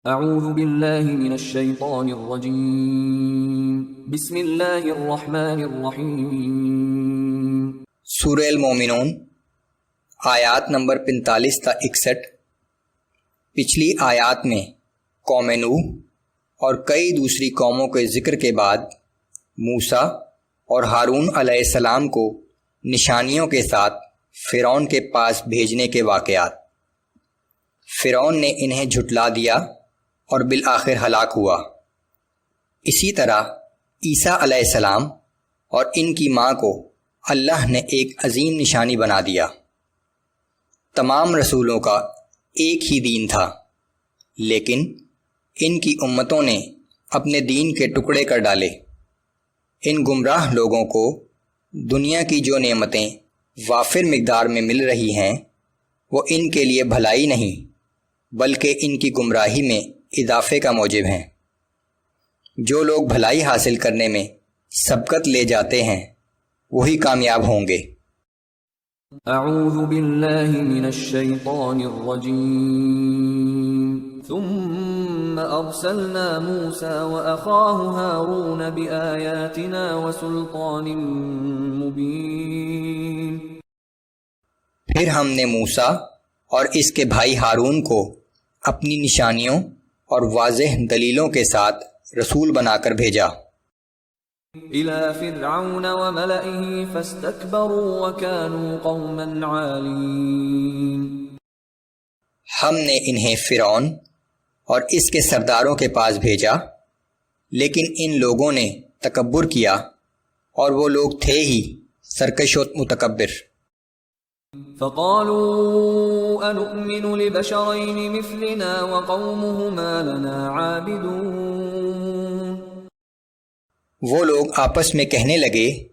اعوذ باللہ من الشیطان الرجیم بسم اللہ الرحمن الرحیم۔ سورہ المومنون آیات نمبر 45 تا 61۔ پچھلی آیات میں قوم نوح اور کئی دوسری قوموں کے ذکر کے بعد موسیٰ اور ہارون علیہ السلام کو نشانیوں کے ساتھ فرعون کے پاس بھیجنے کے واقعات۔ فرعون نے انہیں جھٹلا دیا اور بالآخر ہلاک ہوا۔ اسی طرح عیسیٰ علیہ السلام اور ان کی ماں کو اللہ نے ایک عظیم نشانی بنا دیا۔ تمام رسولوں کا ایک ہی دین تھا، لیکن ان کی امتوں نے اپنے دین کے ٹکڑے کر ڈالے۔ ان گمراہ لوگوں کو دنیا کی جو نعمتیں وافر مقدار میں مل رہی ہیں وہ ان کے لیے بھلائی نہیں بلکہ ان کی گمراہی میں اضافے کا موجب ہیں۔ جو لوگ بھلائی حاصل کرنے میں سبقت لے جاتے ہیں وہی کامیاب ہوں گے۔ اعوذ باللہ من الشیطان الرجیم۔ ثم ارسلنا موسیٰ واخاہ ہارون بآیاتنا وسلطان مبین۔ پھر ہم نے موسیٰ اور اس کے بھائی ہارون کو اپنی نشانیوں اور واضح دلیلوں کے ساتھ رسول بنا کر بھیجا۔ إِلَى فِرْعَوْنَ وَمَلَئِهِ فَاسْتَكْبَرُوا وَكَانُوا قَوْمًا عَالِينَ۔ ہم نے انہیں فرعون اور اس کے سرداروں کے پاس بھیجا، لیکن ان لوگوں نے تکبر کیا اور وہ لوگ تھے ہی سرکش و متکبر۔ فَقَالُوا أَنُؤْمِنُ لِبَشَرَيْنِ مِثْلِنَا وَقَوْمُهُمَا لَنَا عَابِدُونَ۔ وہ لوگ آپس میں کہنے لگے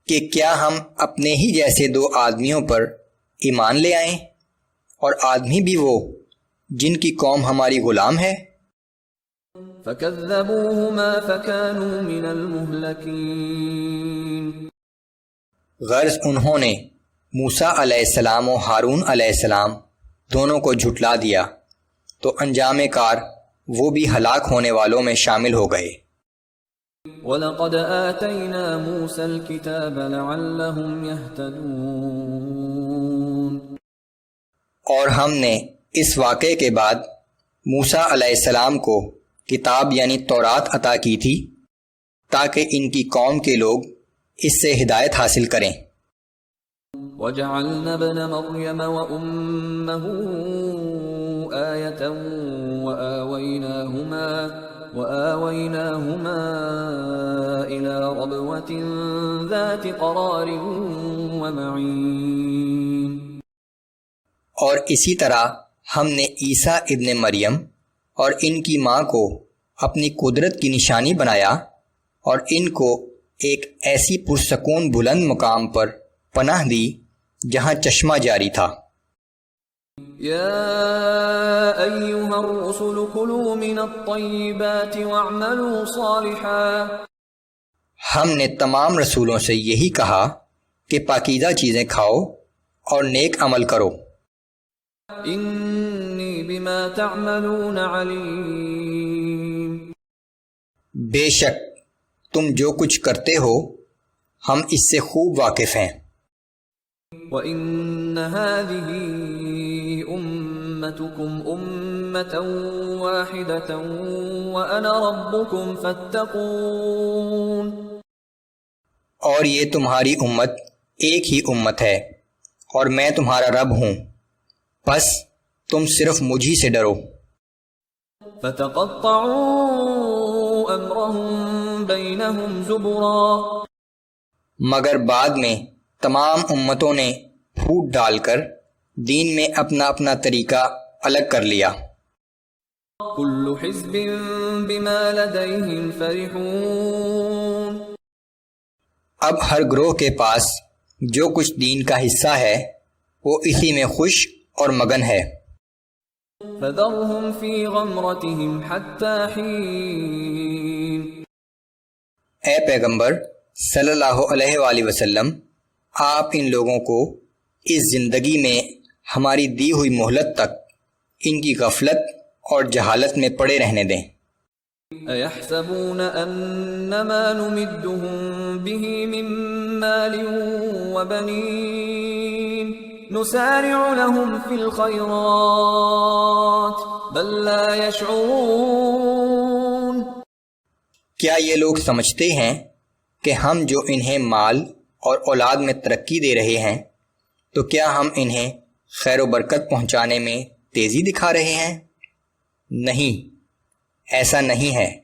کہ کیا ہم اپنے ہی جیسے دو آدمیوں پر ایمان لے آئیں، اور آدمی بھی وہ جن کی قوم ہماری غلام ہے۔ فَكَذَّبُوهُمَا فَكَانُوا مِنَ الْمُهْلَكِينَ۔ غرض انہوں نے موسیٰ علیہ السلام و ہارون علیہ السلام دونوں کو جھٹلا دیا تو انجام کار وہ بھی ہلاک ہونے والوں میں شامل ہو گئے۔ وَلَقَدْ آتَيْنَا مُوسَى الْكِتَابَ لَعَلَّهُمْ يَهْتَدُونَ۔ اور ہم نے اس واقعے کے بعد موسیٰ علیہ السلام کو کتاب یعنی تورات عطا کی تھی تاکہ ان کی قوم کے لوگ اس سے ہدایت حاصل کریں۔ وَجَعَلْنَا ابْنَ مَرْيَمَ وَأُمَّهُ آيَةً وَآوَيْنَاهُمَا إِلَى رَبْوَةٍ ذَاتِ قَرَارٍ وَمَعِينٍ۔ اور اسی طرح ہم نے عیسیٰ ابن مریم اور ان کی ماں کو اپنی قدرت کی نشانی بنایا اور ان کو ایک ایسی پرسکون بلند مقام پر پناہ دی جہاں چشمہ جاری تھا۔ یا ایھا الرسل کلوا من الطیبات واعملوا صالحا۔ ہم نے تمام رسولوں سے یہی کہا کہ پاکیزہ چیزیں کھاؤ اور نیک عمل کرو۔ انی بما تعملون علیم۔ بے شک تم جو کچھ کرتے ہو ہم اس سے خوب واقف ہیں۔ وَإِنَّ هَذِهِ أُمَّتُكُمْ أُمَّةً وَاحِدَةً وَأَنَا رَبُّكُمْ فَاتَّقُونِ۔ اور یہ تمہاری امت ایک ہی امت ہے اور میں تمہارا رب ہوں، بس تم صرف مجھی سے ڈرو۔ فَتَقَطَّعُوا أَمْرَهُمْ بَيْنَهُمْ زُبُرًا۔ مگر بعد میں تمام امتوں نے پھوٹ ڈال کر دین میں اپنا اپنا طریقہ الگ کر لیا۔ كُلُّ حِزْبٍ بِمَا لَدَيْهِمْ فَرِحُونَ۔ اب ہر گروہ کے پاس جو کچھ دین کا حصہ ہے وہ اسی میں خوش اور مگن ہے۔ فَذَرْهُمْ فِي غَمْرَتِهِمْ حَتَّى حِينٍ۔ اے پیغمبر صلی اللہ علیہ وآلہ وسلم، آپ ان لوگوں کو اس زندگی میں ہماری دی ہوئی مہلت تک ان کی غفلت اور جہالت میں پڑے رہنے دیں۔ أَيَحْسَبُونَ أَنَّمَا نُمِدُّهُم بِهِ مِن مَّالٍ وَبَنِينَ نُسَارِعُ لَهُمْ فِي الْخَيْرَاتِ بَل لَّا يَشْعُرُونَ۔ کیا یہ لوگ سمجھتے ہیں کہ ہم جو انہیں مال اور اولاد میں ترقی دے رہے ہیں تو کیا ہم انہیں خیر و برکت پہنچانے میں تیزی دکھا رہے ہیں؟ نہیں، ایسا نہیں ہے،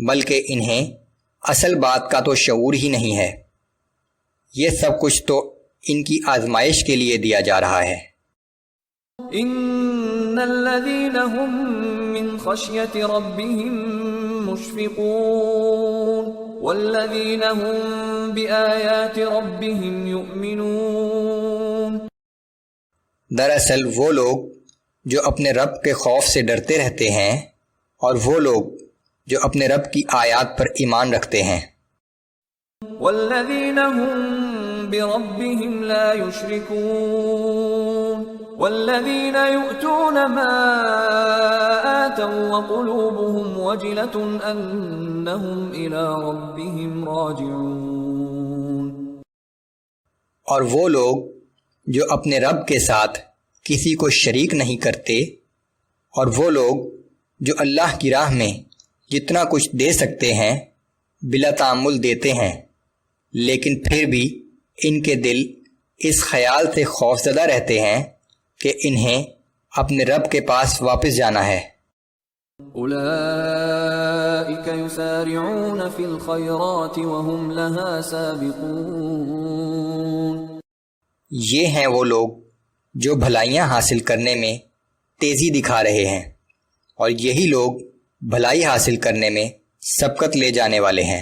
بلکہ انہیں اصل بات کا تو شعور ہی نہیں ہے۔ یہ سب کچھ تو ان کی آزمائش کے لیے دیا جا رہا ہے۔ ان الذين هم من خشية ربهم مشفقون والذين هم بآيات ربهم يؤمنون۔ دراصل وہ لوگ جو اپنے رب کے خوف سے ڈرتے رہتے ہیں اور وہ لوگ جو اپنے رب کی آیات پر ایمان رکھتے ہیں۔ والذین هم بربهم لا يشركون والذین یؤتون ما آتوا وقلوبهم وجلة انہم الی ربهم راجعون۔ اور وہ لوگ جو اپنے رب کے ساتھ کسی کو شریک نہیں کرتے اور وہ لوگ جو اللہ کی راہ میں جتنا کچھ دے سکتے ہیں بلا تعمل دیتے ہیں، لیکن پھر بھی ان کے دل اس خیال سے خوفزدہ رہتے ہیں کہ انہیں اپنے رب کے پاس واپس جانا ہے۔ اولئک یسارعون فی الخیرات وهم لها سابقون۔ یہ ہیں وہ لوگ جو بھلائیاں حاصل کرنے میں تیزی دکھا رہے ہیں اور یہی لوگ بھلائی حاصل کرنے میں سبقت لے جانے والے ہیں۔